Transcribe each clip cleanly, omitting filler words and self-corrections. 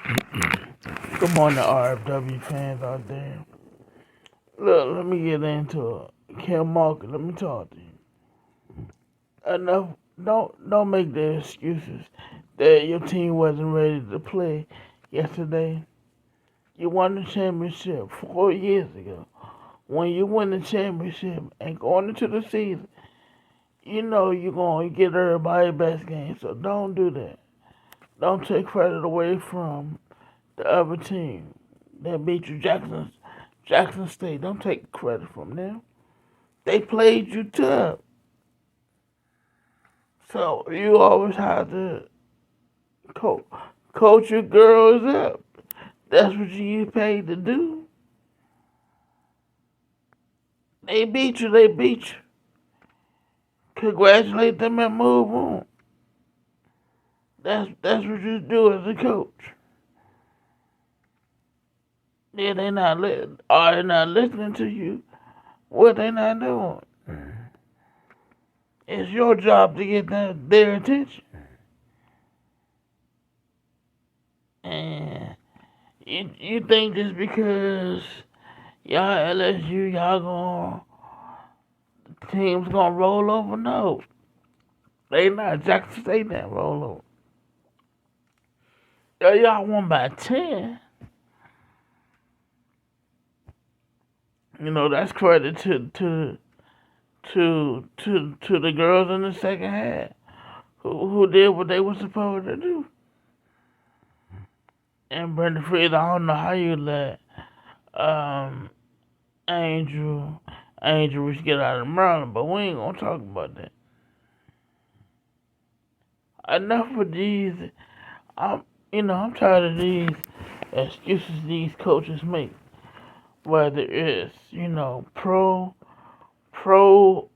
Good morning, RFW fans out there. Look, let me get into it. Kim Market, let me talk to you. Enough. Don't make the excuses that your team wasn't ready to play yesterday. You won the championship 4 years ago. When you win the championship and going into the season, you know you're going to get everybody best game. So don't do that. Don't take credit away from the other team that beat you, Jackson State. Don't take credit from them. They played you tough. So you always have to coach, coach your girls up. That's what you get paid to do. They beat you, they beat you. Congratulate them and move on. That's what you do as a coach. Yeah, are they not listening to you? What they not doing? It's your job to get their attention. And you think just because y'all LSU, y'all team's gonna roll over? No, they not. Jackson State not roll over. Y'all won by 10. You know that's credit to the girls in the second half who did what they were supposed to do. And Brenda Fries, I don't know how you let um, Angel Reese get out of Maryland, but we ain't gonna talk about that. Enough of these. I'm tired of these excuses these coaches make. Whether it's pro pro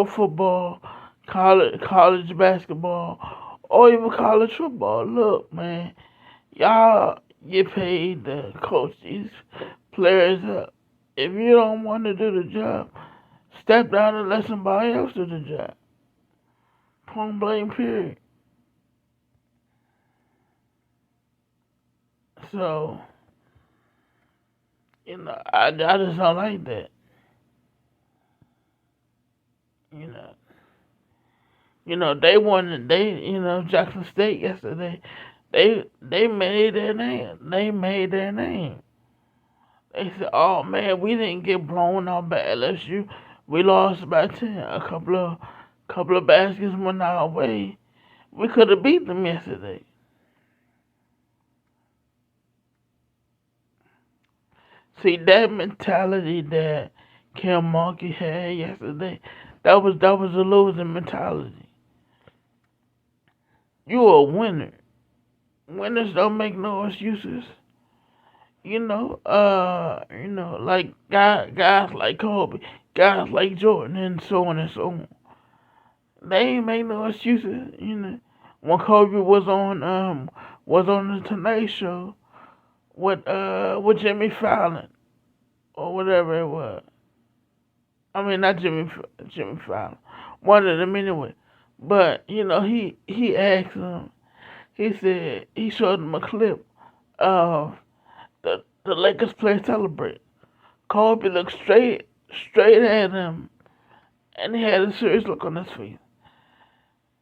football, college basketball, or even college football. Look, man, y'all get paid to coach these players up. If you don't want to do the job, step down and let somebody else do the job. Point blank, period. So, I just don't like that. You know, they won. Jackson State yesterday. They made their name. They made their name. They said, "Oh man, we didn't get blown out by LSU. We lost by 10. A couple of baskets went our way. We could have beat them yesterday." See that mentality that Kim Monkey had yesterday. That was a losing mentality. You a winner. Winners don't make no excuses. Like guys like Kobe, guys like Jordan, and so on and so on. They ain't make no excuses. When Kobe was on the Tonight Show with Jimmy Fallon or whatever it was. I mean, not Jimmy Fallon, one of them anyway. But he asked him. He said he showed him a clip of the Lakers player celebrate. Kobe looked straight at him, and he had a serious look on his face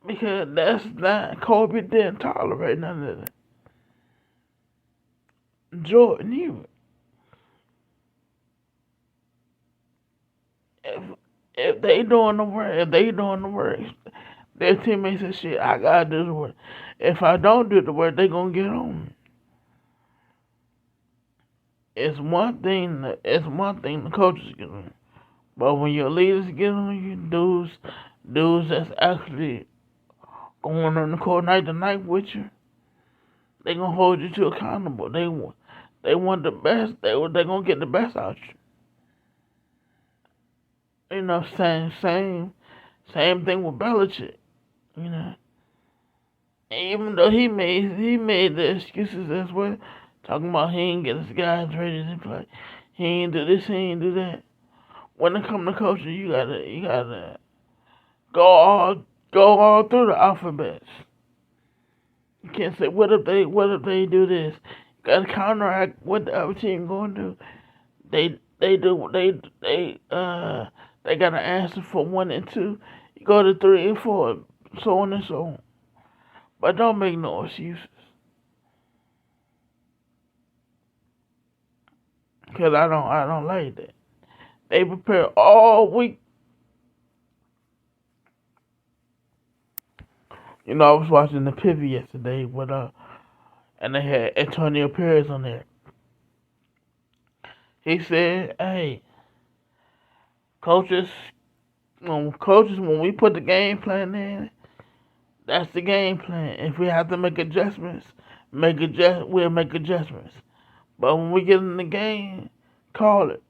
because that's not Kobe didn't tolerate none of that. Jordan either. If if they doing the work, their teammates say shit. I gotta do the work. If I don't do the work, they gonna get on me. It's one thing the coaches get on, but when your leaders get on you, dudes that's actually going on the court night to night with you, they gonna hold you to accountable. They want the best. They gonna get the best out you. Same thing with Belichick. You know, even though he made the excuses as well, talking about he ain't get his guys ready to play. He ain't do this. He ain't do that. When it comes to coaching, you gotta go all through the alphabets. You can't say what if they do this. You gotta counteract what the other team gonna do. They do they got an answer for 1 and 2. You go to 3 and 4, so on and so on. But don't make no excuses, cause I don't like that. They prepare all week. I was watching the pivot yesterday and they had Antonio Perez on there. He said, "Hey, coaches, when we put the game plan in, that's the game plan. If we have to make adjustments, we'll make adjustments. But when we get in the game, call it.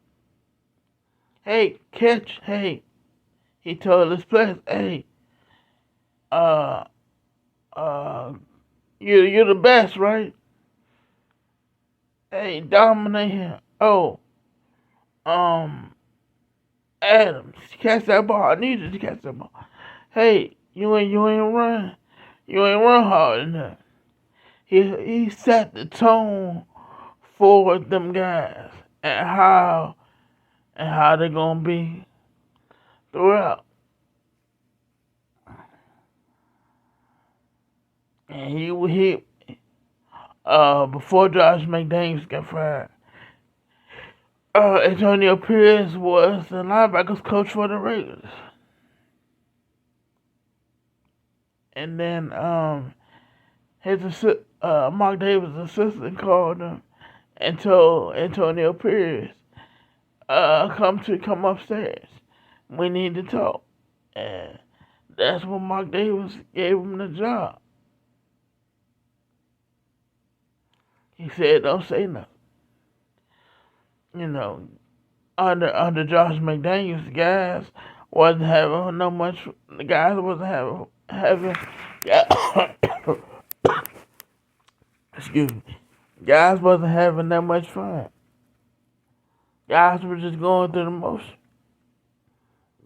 Hey, catch. Hey," he told his players, "Hey, uh, uh, you're the best, right? Hey, dominate him. Oh, um, Adams, catch that ball. I need you to catch that ball. Hey, you ain't run hard enough." He set the tone for them guys and how they gonna be throughout. And before Josh McDaniels got fired, Antonio Pierce was the linebackers coach for the Raiders. And then Mark Davis' assistant called him and told Antonio Pierce, come upstairs. We need to talk. And that's when Mark Davis gave him the job. He said, "Don't say nothing." You know, under Josh McDaniels, the guys wasn't having no much. The guys wasn't having. Excuse me. Guys wasn't having that much fun. Guys were just going through the motion.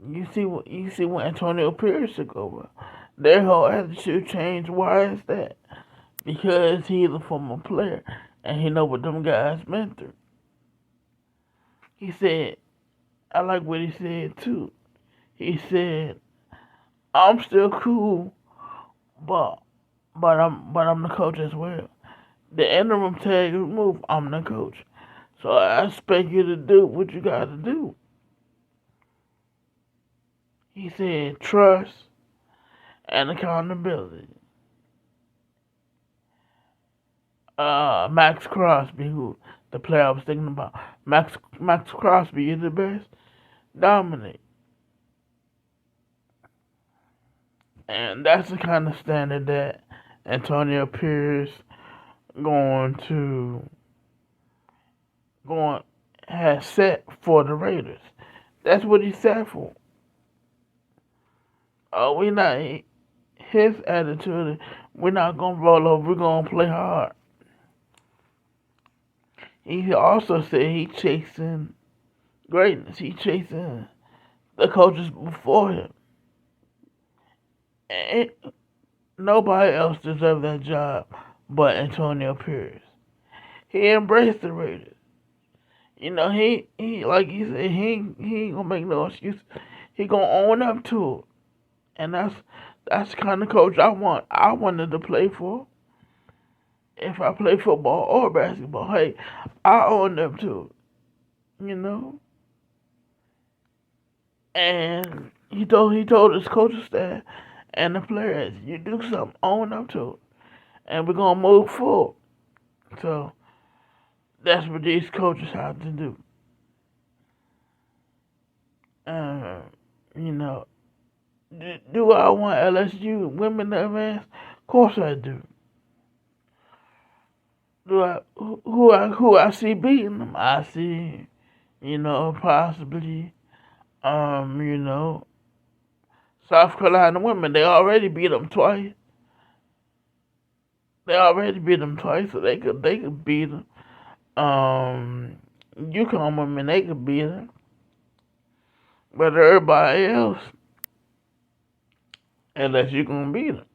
You see when Antonio Pierce took over, their whole attitude changed. Why is that? Because he's a former player and he know what them guys been through. He said, I like what he said too. He said, "I'm still cool, but I'm the coach as well. The interim tag removed, I'm the coach. So I expect you to do what you gotta do." He said trust and accountability. Max Crosby, who the player I was thinking about, Max Crosby is the best. Dominate. And that's the kind of standard that Antonio Pierce going to going has set for the Raiders. That's what he set for. We not his attitude. We're not gonna roll over. We're gonna play hard. He also said he chasing greatness. He chasing the coaches before him. And nobody else deserved that job but Antonio Pierce. He embraced the Raiders. He like he said, he ain't gonna make no excuse. He gonna own up to it. And that's the kind of coach I wanted to play for. If I play football or basketball, hey, I own up to it. And he told his coaching staff and the players, "You do something, own up to it, and we're gonna move forward." So that's what these coaches have to do. Uh, you know, do I want LSU women to advance? Of course I do. Do I who I see beating them? I see, possibly, um, you know, South Carolina women. They already beat them twice. They already beat them twice, so they could beat them. UConn women, they could beat them, but everybody else, unless you gonna beat them.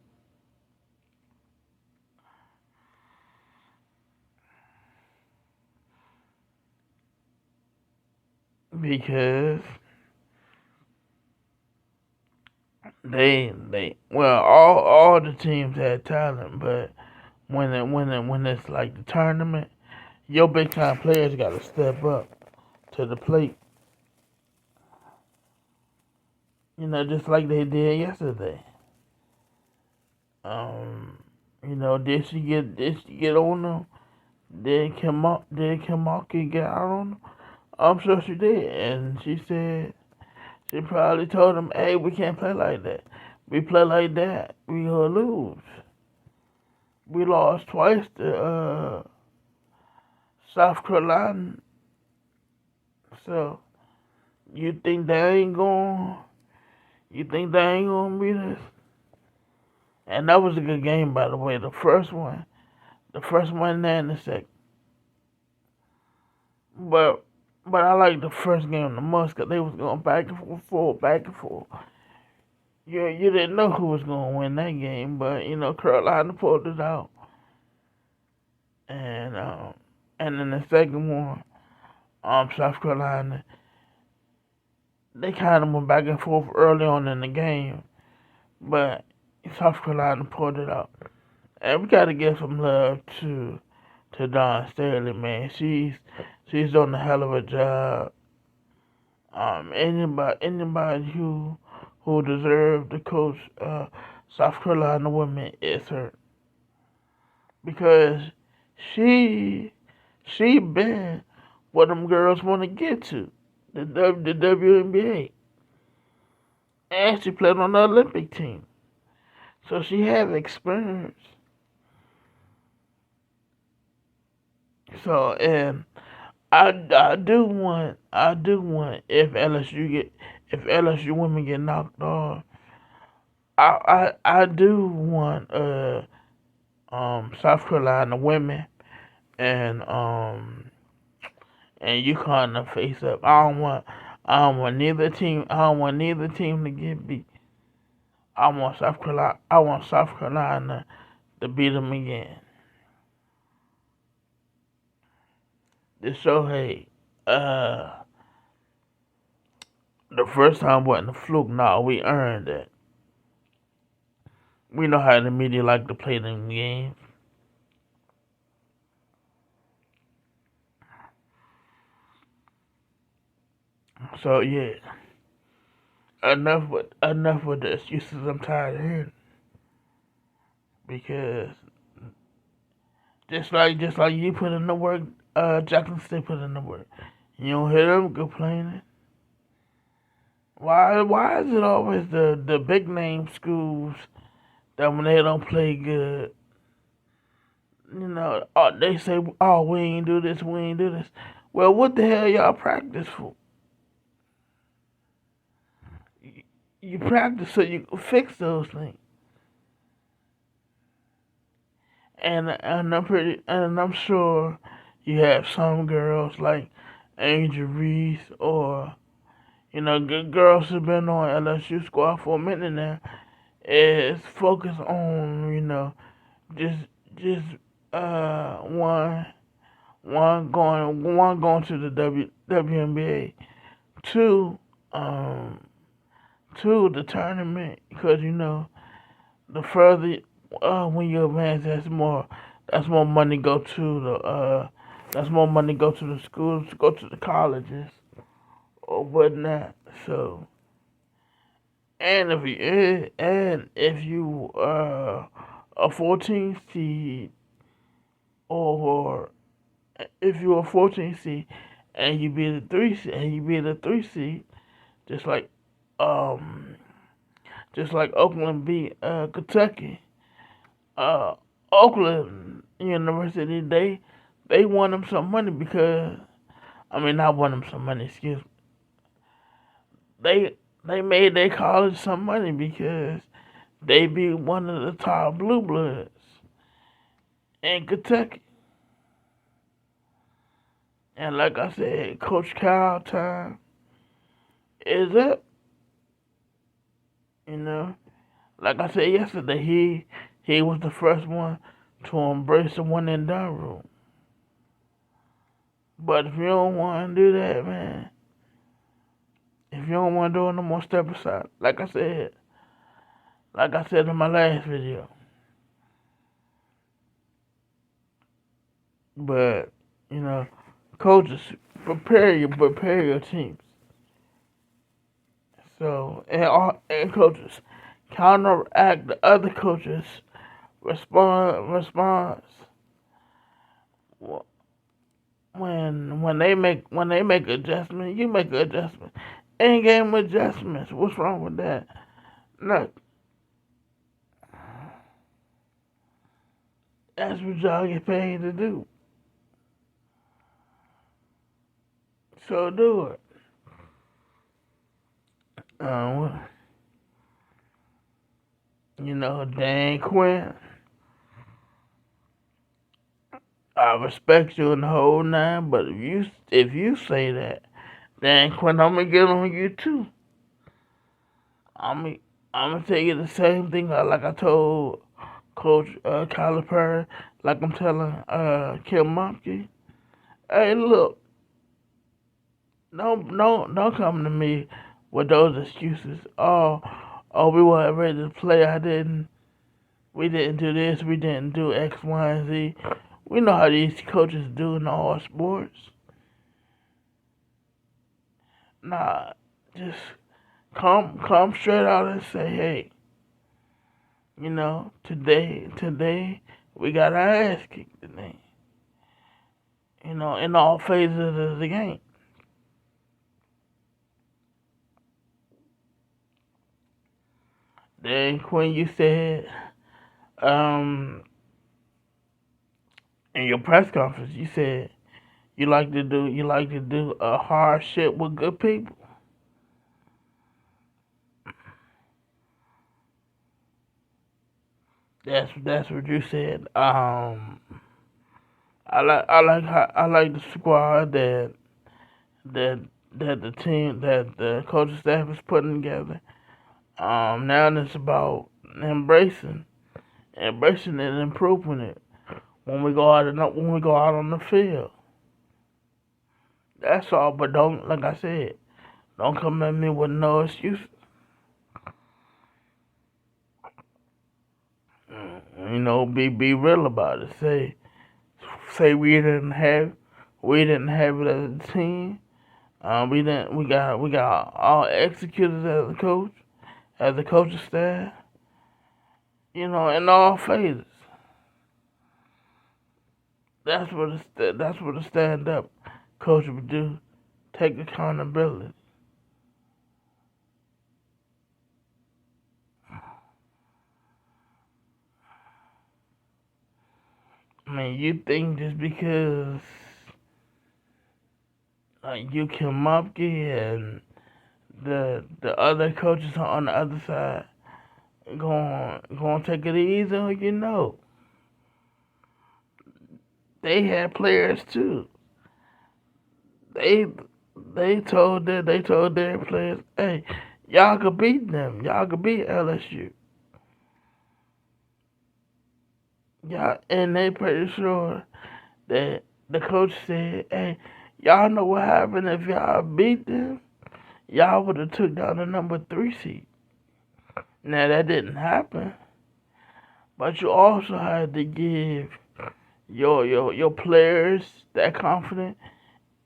because all the teams had talent, but when it's like the tournament, your big time players got to step up to the plate. Just like they did yesterday. Um, did she get on them? Did Kim Mulkey get out on them? I'm sure she did, and she said she probably told them, "Hey, we can't play like that. We play like that, we gonna lose. We lost twice to South Carolina, so you think they ain't going? You think they ain't gonna beat us?" And that was a good game, by the way. The first one and the second. But I like the first game the most because they was going back and forth, back and forth. You didn't know who was going to win that game, but Carolina pulled it out, and then the second one, South Carolina, they kind of went back and forth early on in the game, but South Carolina pulled it out, and we got to give some love to Dawn Staley, man. She's done a hell of a job. Anybody who deserved to coach South Carolina women is her, because she been what them girls want to get to, the WNBA, and she played on the Olympic team, so she has experience. So, and I do want if LSU women get knocked off, I do want South Carolina women and UConn to face up. I don't want neither team to get beat. I want South Carolina to beat them again. To show, hey, the first time wasn't a fluke. No, we earned it. We know how the media like to play them games. So yeah, enough with the excuses. I'm tired of hearing, because just like you put in the work, Jackson State put in the work. You don't hear them complaining. Why is it always the big name schools that when they don't play good, they say, "Oh, we ain't do this, we ain't do this." Well, what the hell y'all practice for? You practice so you can fix those things. And I'm sure you have some girls like Angel Reese, or good girls who've been on LSU squad for a minute now, is focused on just just one going to the WNBA, two the tournament, because the further when you advance, that's more money go to the schools, go to the colleges or whatnot. So, and if you a 14 seed, or if you're a 14 seed and you be the 3 seed, just like um Oakland beat Kentucky. uh Oakland University, they won them some money because, I mean, not won them some money, excuse me. They made their college some money because they beat one of the top blue bloods in Kentucky. And like I said, Coach Cal time is up. You know, like I said yesterday, he was the first one to embrace the one and done rule. But if you don't want to do that, man, If you don't want to do it no more, step aside. Like I said in my last video. But you know, coaches, prepare your teams. So and coaches counteract the other coaches response when they make adjustments. You make adjustments. In game adjustments. What's wrong with that? Look, that's what y'all get paid to do. So do it. Uh, Dan Quinn, I respect you in the whole nine, but if you say that, Dan Quinn, I'm gonna get on you too. I'm gonna tell you the same thing like I told Coach Kyler Perry, like I'm telling Kim Mulkey. Hey, look, don't come to me with those excuses. We weren't ready to play. We didn't do this. We didn't do X, Y, and Z. We know how these coaches do in all sports. Nah, just come straight out and say, hey, today we got our ass kicked today. In all phases of the game. Then Quinn, you said, in your press conference, you said you like to do a hard shit with good people. That's what you said. I like the squad that that the team that the coaching staff is putting together. Now it's about embracing it and improving it when we go out on the field. That's all. But don't, like I said, don't come at me with no excuses. Be real about it. Say we didn't have it as a team. We got all executed as a coaching staff. In all phases. That's what a stand up coach would do. Take accountability. I mean, you think just because you Kim Mupke and the other coaches on the other side going to take it easy on they had players too. They they told their players, hey, y'all could beat them. Y'all could beat LSU. And they pretty sure that the coach said, hey, y'all know what happened if y'all beat them? Y'all would have took down the number 3 seed. Now that didn't happen, but you also had to give your players that confidence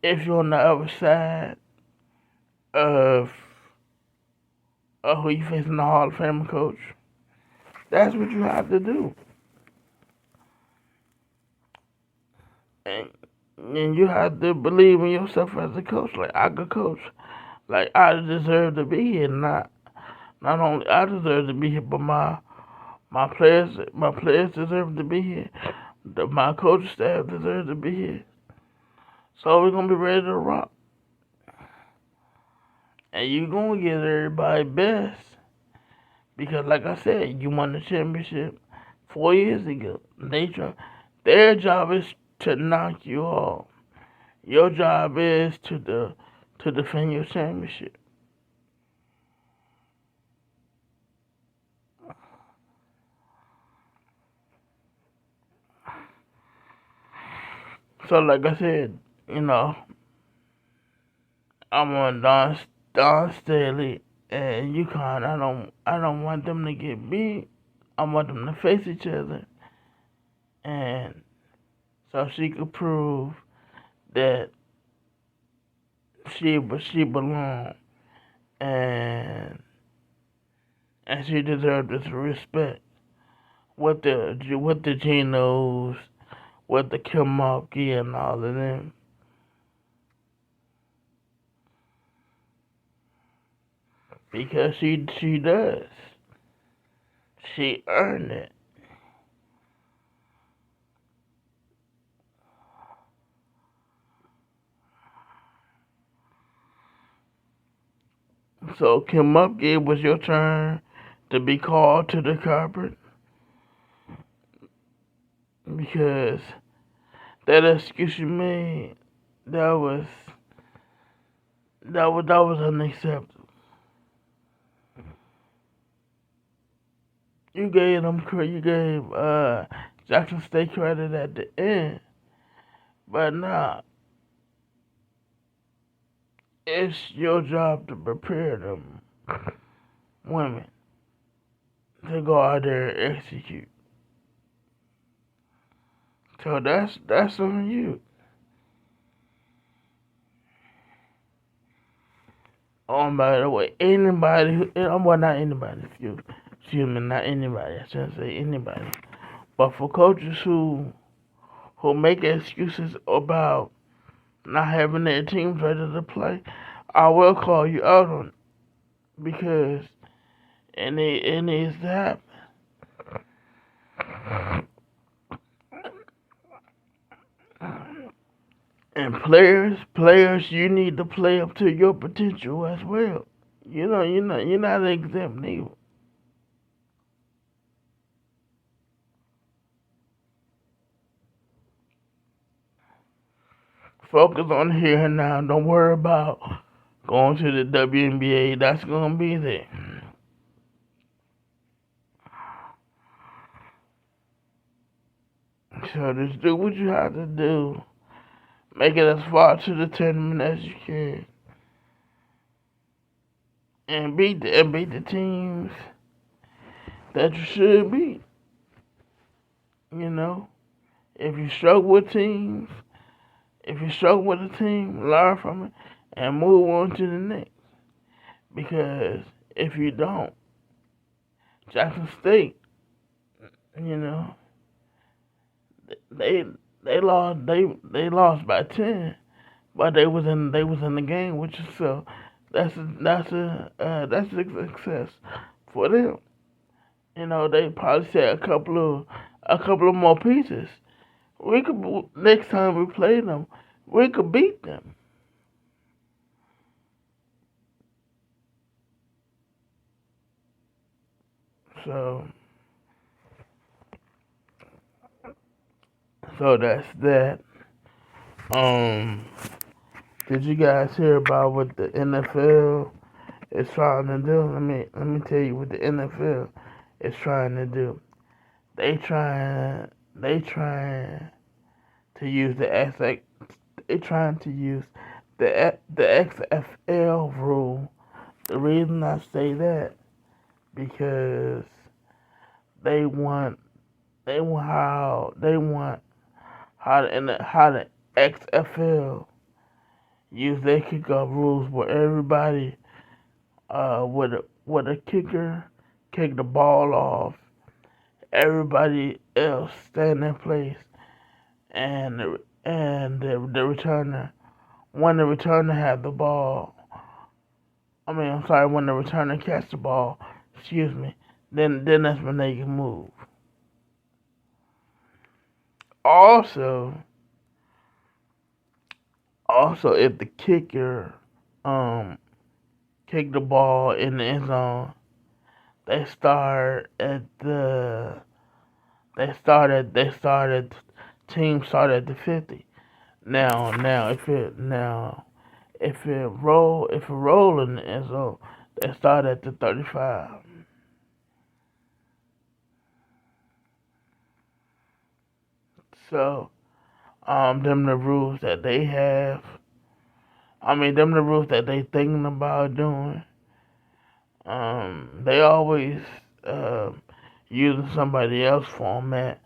if you're on the other side of who you facing the Hall of Fame coach. That's what you have to do. And you have to believe in yourself as a coach. Like I could coach. Like I deserve to be here. Not only I deserve to be here, but my players deserve to be here. My coaching staff deserves to be here. So we're gonna be ready to rock. And you're gonna give everybody best. Because like I said, you won the championship 4 years ago. Their job is to knock you off. Your job is to defend your championship. So like I said, I'm on Dawn Staley and UConn. I don't want them to get beat. I want them to face each other, and so she could prove that she belonged, and she deserved this respect. With the Genos, with the Kilmarky and all of them, because she does. She earned it. So Kilmarky, it was your turn to be called to the carpet because that excuse you made, that was that was unacceptable. You gave Jackson State credit at the end, but now it's your job to prepare them women to go out there and execute. So that's on you. Oh, by the way, anybody who, well, not anybody, excuse me, not anybody, I shouldn't say anybody, but for coaches who make excuses about not having their teams ready to play, I will call you out on it because it needs to happen. And players, you need to play up to your potential as well. You're not exempt either. Focus on here and now. Don't worry about going to the WNBA. That's gonna be there. So just do what you have to do. Make it as far to the tournament as you can, and beat the teams that you should beat. You know, if you struggle with teams, if you struggle with a team, learn from it and move on to the next. Because if you don't, Jackson State, you know, they they lost by 10, but they was in the game, which is so that's a success for them. You know, they probably said a couple of more pieces. We could next time we play them, we could beat them. So that's that. Um, did you guys hear about what the NFL is trying to do? Let me tell you what the NFL is trying to do. They trying to use they trying to use the XFL rule. The reason I say that because they want how the XFL use their kickoff rules where everybody with a kicker kick the ball off, everybody else stand in place, and the returner when the returner had the ball. I'm sorry, when the returner catch the ball, excuse me, then that's when they can move. Also, if the kicker um kick the ball in the end zone, they start at the they started team start at the 50. If it roll in the end zone, they start at the 35. So them the rules that they have. them the rules that they thinking about doing. They always using somebody else format,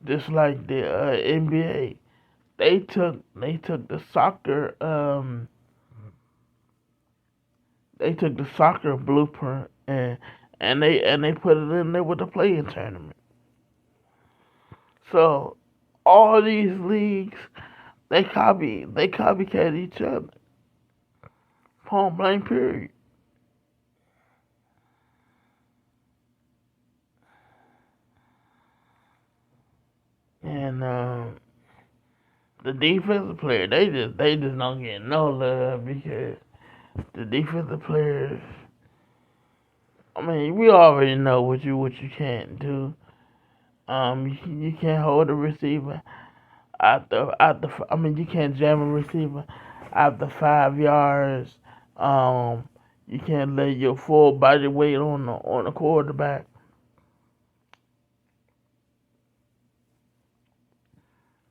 just like the NBA. They took the soccer they took the soccer blueprint and they put it in there with the playing tournament. So all these leagues they copycat each other. Point blank period. And the defensive player they just don't get no love because the defensive players. We already know what you can't do. You can't hold a receiver after. You can't jam a receiver after 5 yards. Um, you can't lay your full body weight on the quarterback.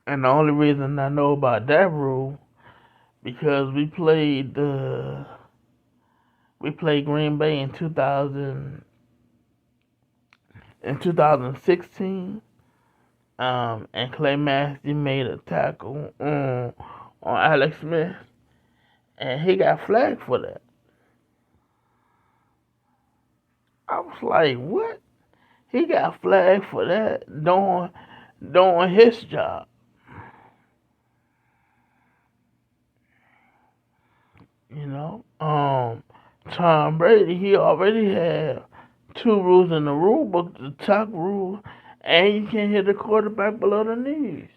And the only reason I know about that rule because we played Green Bay in 2016. And Clay Massey made a tackle on Alex Smith, and he got flagged for that. I was like, what? He got flagged for that doing his job. You know, Tom Brady, he already had two rules in the rule book: the tuck rule, and you can't hit the quarterback below the knees.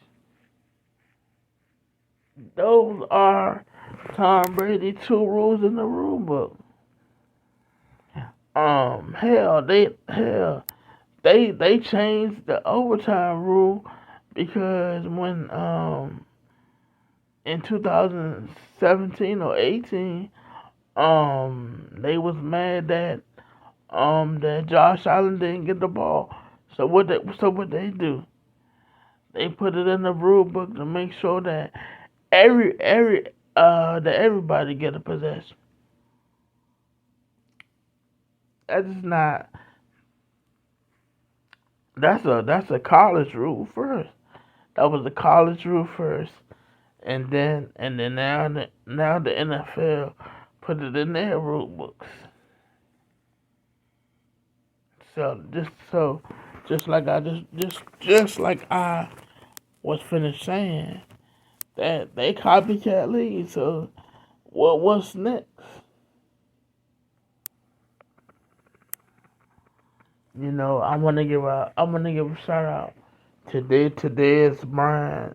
Those are Tom Brady two rules in the rule book. Hell, they changed the overtime rule because when in 2017 or 18 they was mad that Josh Allen didn't get the ball. So what they do? They put it in the rule book to make sure that everybody get a possession. That's not that's a college rule first. That was the college rule first, and then now the NFL put it in their rule books. So just like I was finished saying that they copycat league. So what's next? I wanna give a shout out today's Brian.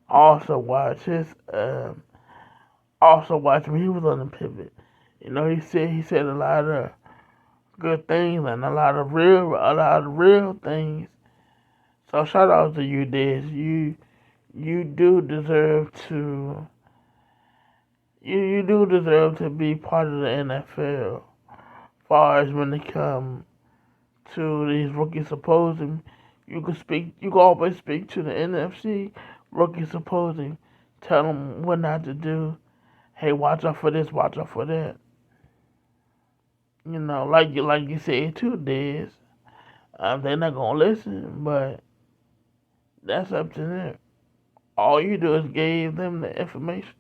Also watch his also watch him. He was on the pivot. He said a lot of good things and a lot of real things. So shout out to you, Diz. You do deserve to you do deserve to be part of the NFL. Far as when it comes to these rookie supposing, you can always speak to the NFC rookie supposing, tell them what not to do. Hey, watch out for this, watch out for that. Like you said too, Diz. They're not gonna listen, but that's up to them. All you do is give them the information.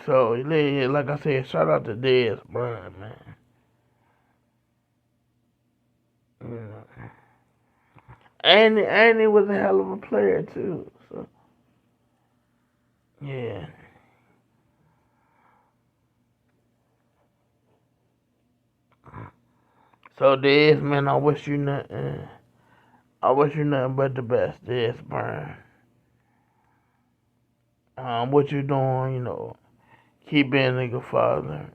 So, yeah, like I said, shout out to Dez Bryant, man. You know. And he was a hell of a player too. So yeah. So Dez, man, I wish you nothing. I wish you nothing but the best, Dez Bryant. What you doing? Keep being a good father.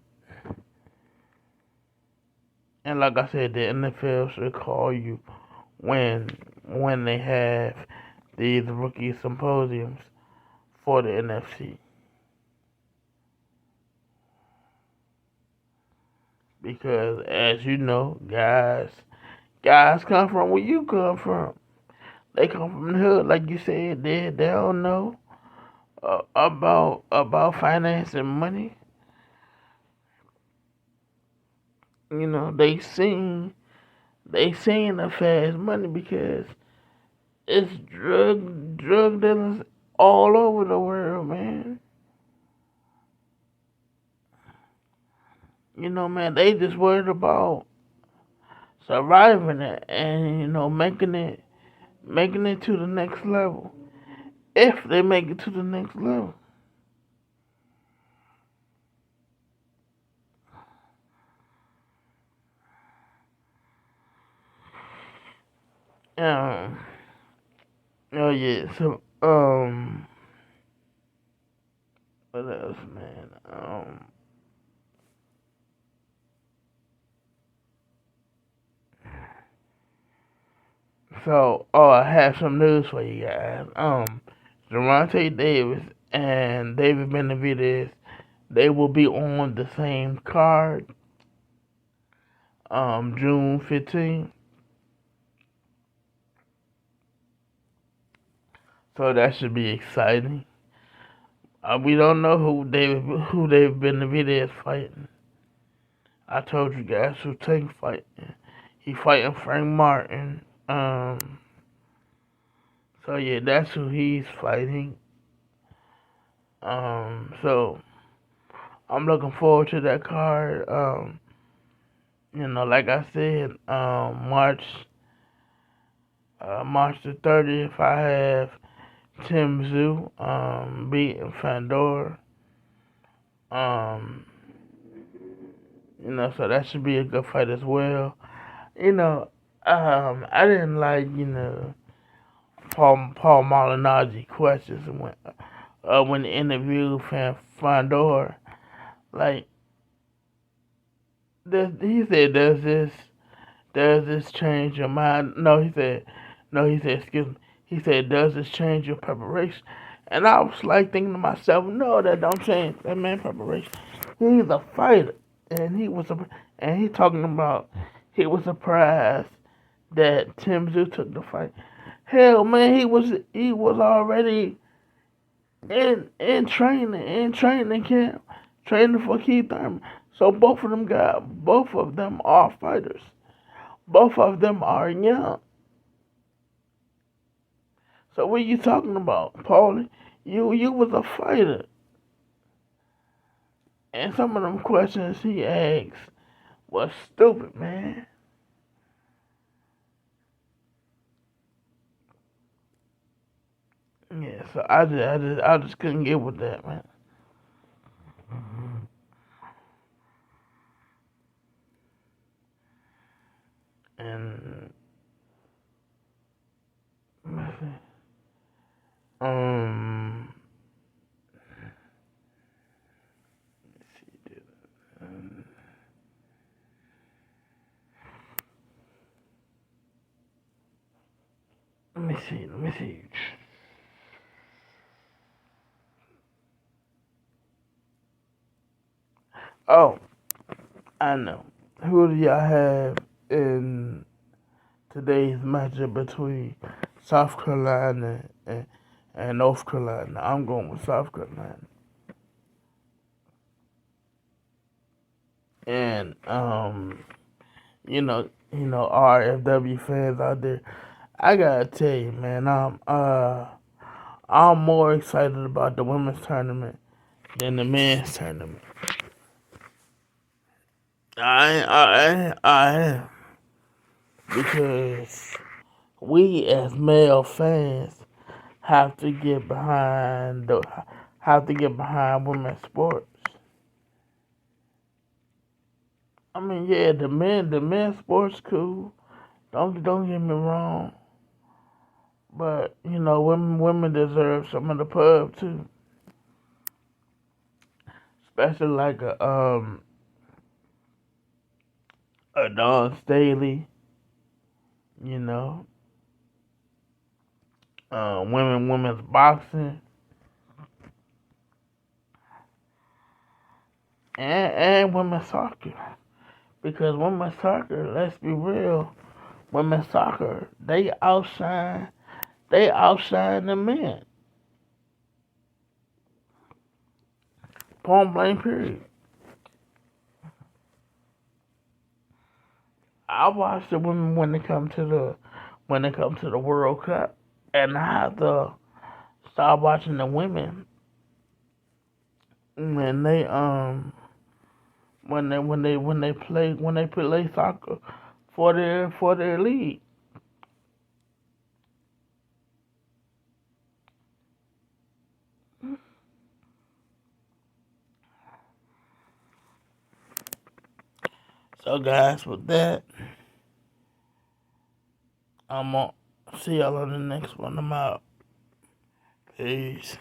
And like I said, the NFL should call you when when they have these rookie symposiums for the NFC. Because as you know, guys come from where you come from. They come from the hood, like you said. They don't know about finance and money. You know, they seen the fast money because it's drug dealers all over the world, man. You know, man, they just worried about surviving it and making it to the next level. If they make it to the next level. Um. Oh yeah. So what else, man? I have some news for you guys. Javante Davis and David Benavidez, they will be on the same card, June 15th. So that should be exciting. We don't know who David Benavidez fighting. I told you guys who Tank fighting. He fighting Frank Martin. So yeah, that's who he's fighting. So I'm looking forward to that card. Like I said, March the 30th, I have Tim Zoo, beating Fandor. Um, so that should be a good fight as well. You know, I didn't like, Paul Malignaggi questions when the interview Fandor. Like, he said, does this change your mind? No, he said, excuse me. He said, does this change your preparation? And I was like thinking to myself, no, that don't change that man preparation. He's a fighter, and he talking about he was surprised that Tim Zoo took the fight. Hell, man, he was already in training camp, training for Keith Thurman. So both of them are fighters. Both of them are young. So what are you talking about, Paulie? You was a fighter, and some of them questions he asked was stupid, man. Yeah, so I just couldn't get with that, man. And um, let me see. Oh, I know. Who do y'all have in today's matchup between South Carolina and North Carolina? I'm going with South Carolina. And RFW fans out there, I gotta tell you, man, I'm more excited about the women's tournament than the men's tournament. I am, because we as male fans have to get behind women's sports. I mean, yeah, the men's sports cool. Don't get me wrong, but women deserve some of the pub too, especially like a Dawn Staley, you know, women's boxing, and women's soccer. Because women's soccer, let's be real, women's soccer, they outshine They outshine the men. Point blank period. I watch the women when they come to the World Cup, and I have to start watching the women when they when they play soccer for their league. So guys, with that, I'm gonna see y'all on the next one. I'm out. Peace.